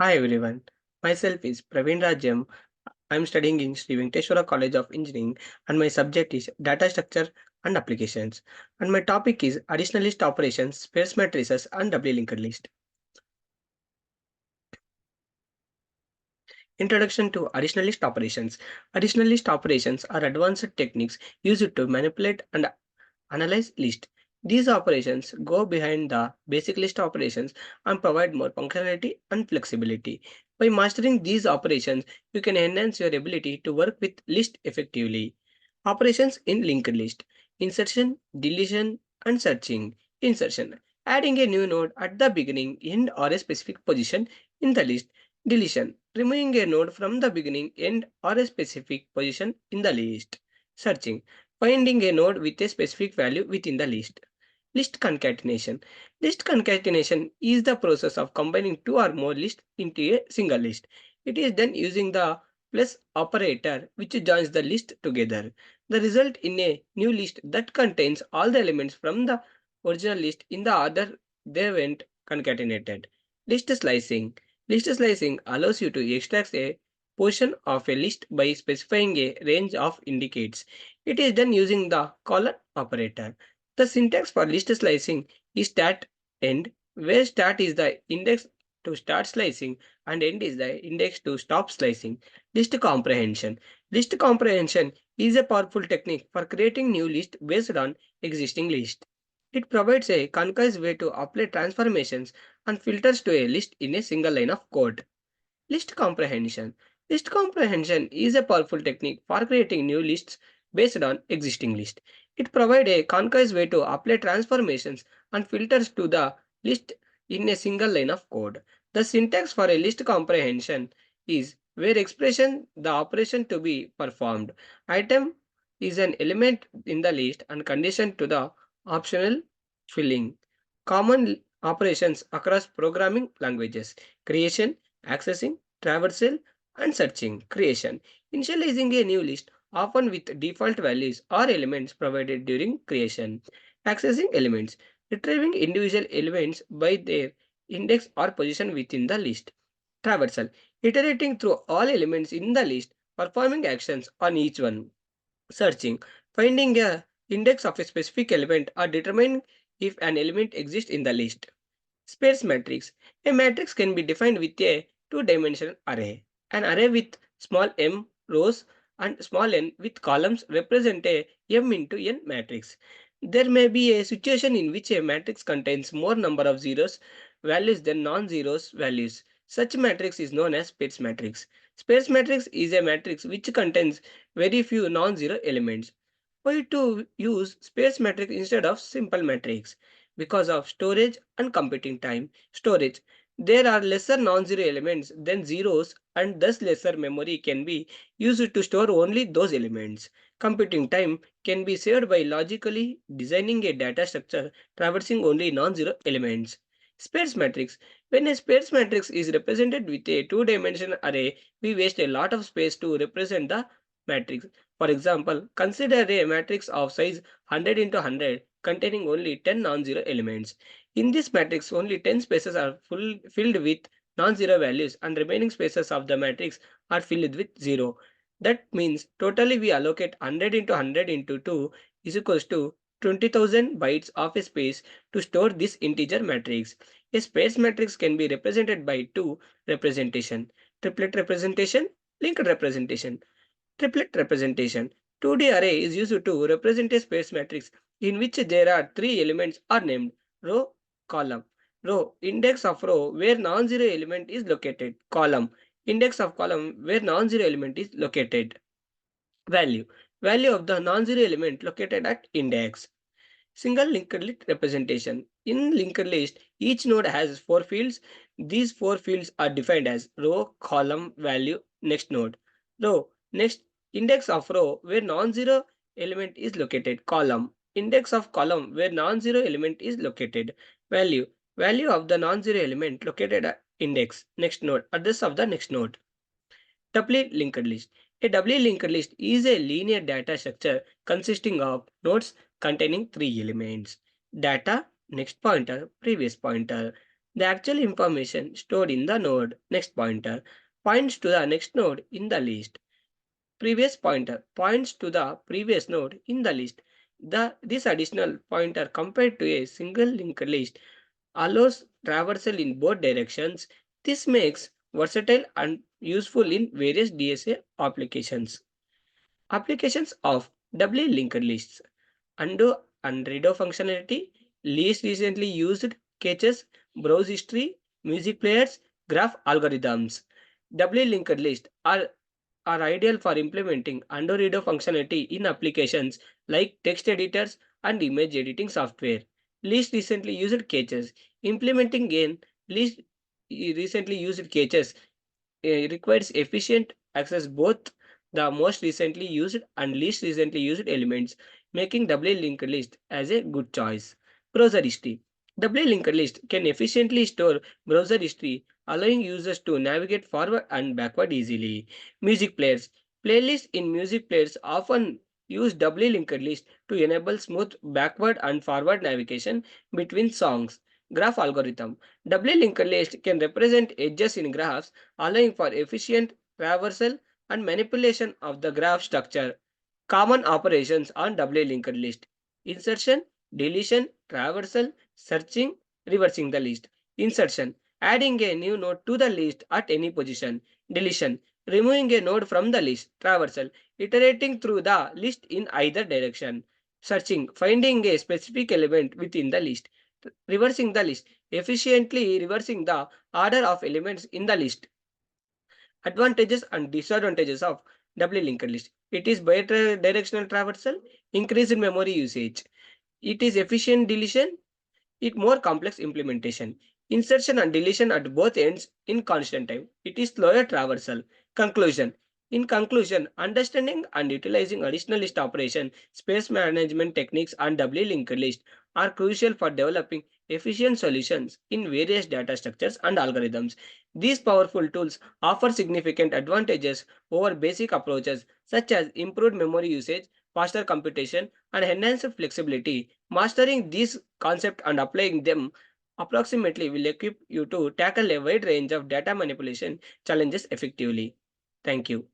Hi everyone, myself is Praveen Rajam. I'm studying in Sri Venkateswara College of Engineering and my subject is Data Structure and Applications. And my topic is Additional List Operations, Sparse Matrices and Doubly Linked List. Introduction to Additional List Operations. Additional list operations are advanced techniques used to manipulate and analyze list. These operations go behind the basic list operations and provide more functionality and flexibility. By mastering these operations, you can enhance your ability to work with list effectively. Operations in linked list. Insertion, deletion, and searching. Insertion. Adding a new node at the beginning, end, or a specific position in the list. Deletion. Removing a node from the beginning, end, or a specific position in the list. Searching. Finding a node with a specific value within the list. List concatenation. List concatenation is the process of combining two or more lists into a single list. It is done using the plus operator which joins the list together. The result in a new list that contains all the elements from the original list in the order they went concatenated. List slicing. List slicing allows you to extract a portion of a list by specifying a range of indicates. It is done using the colon operator. The syntax for list slicing is stat end, where stat is the index to start slicing and end is the index to stop slicing. List comprehension. List comprehension is a powerful technique for creating new list based on existing list. It provides a concise way to apply transformations and filters to a list in a single line of code. List comprehension. List comprehension is a powerful technique for creating new lists based on existing lists. It provides a concise way to apply transformations and filters to the list in a single line of code. The syntax for a list comprehension is where expression the operation to be performed. Item is an element in the list and condition to the optional filling. Common operations across programming languages. Creation, accessing, traversal, and searching. Creation. Initializing a new list, often with default values or elements provided during creation. Accessing elements. Retrieving individual elements by their index or position within the list. Traversal. Iterating through all elements in the list, performing actions on each one. Searching. Finding a index of a specific element or determining if an element exists in the list. Sparse matrix. A matrix can be defined with a two-dimensional array. An array with small m rows and small n with columns represent a m into n matrix. There may be a situation in which a matrix contains more number of zeros values than non-zeros values. Such matrix is known as sparse matrix. Sparse matrix is a matrix which contains very few non-zero elements. Why to use sparse matrix instead of simple matrix? Because of storage and computing time. Storage. There are lesser non-zero elements than zeros and thus lesser memory can be used to store only those elements. Computing time can be saved by logically designing a data structure traversing only non-zero elements. Sparse matrix. When a sparse matrix is represented with a two-dimensional array, we waste a lot of space to represent the matrix. For example, consider a matrix of size 100 into 100 containing only 10 non-zero elements. In this matrix, only 10 spaces are filled with non-zero values and remaining spaces of the matrix are filled with 0. That means totally we allocate 100 into 100 into 2 is equals to 20,000 bytes of a space to store this integer matrix. A space matrix can be represented by two representation, triplet representation, linked representation. Triplet representation. 2D array is used to represent a space matrix in which there are three elements are named row, column. Row, index of row where non-zero element is located. Column, index of column where non-zero element is located. Value, value of the non-zero element located at index. Single linked list representation. In linked list, each node has four fields. These four fields are defined as row, column, value, next node. Row, next index of row where non-zero element is located. Column, index of column where non-zero element is located. Value, value of the non-zero element located at index, next node, address of the next node. Doubly linked list. A doubly linked list is a linear data structure consisting of nodes containing three elements. Data, next pointer, previous pointer. The actual information stored in the node next pointer points to the next node in the list. Previous pointer points to the previous node in the list. This additional pointer compared to a single linked list allows traversal in both directions. This makes versatile and useful in various DSA applications. Applications of doubly linked lists. Undo and redo functionality. Least recently used caches, browse history, music players, graph algorithms. Doubly linked lists are ideal for implementing undo redo functionality in applications like text editors and image editing software. Least recently used caches. Implementing again least recently used caches requires efficient access both the most recently used and least recently used elements, making doubly linked list as a good choice. Browser history. Doubly linked list can efficiently store browser history, allowing users to navigate forward and backward easily. Music players. Playlists in music players often use doubly linked list to enable smooth backward and forward navigation between songs. Graph algorithm. Doubly linked list can represent edges in graphs, allowing for efficient traversal and manipulation of the graph structure. Common operations on doubly linked list: insertion, deletion, traversal, searching, reversing the list. Insertion: adding a new node to the list at any position. Deletion: removing a node from the list. Traversal: iterating through the list in either direction. Searching: finding a specific element within the list. Reversing the list: efficiently reversing the order of elements in the list. Advantages and disadvantages of doubly linked list. It is bidirectional traversal, increased memory usage. It is efficient deletion, it more complex implementation. Insertion and deletion at both ends in constant time. It is slower traversal. Conclusion. In conclusion, understanding and utilizing additional list operation, space management techniques, and doubly linked list are crucial for developing efficient solutions in various data structures and algorithms. These powerful tools offer significant advantages over basic approaches such as improved memory usage, faster computation, and enhanced flexibility. Mastering these concepts and applying them approximately will equip you to tackle a wide range of data manipulation challenges effectively. Thank you.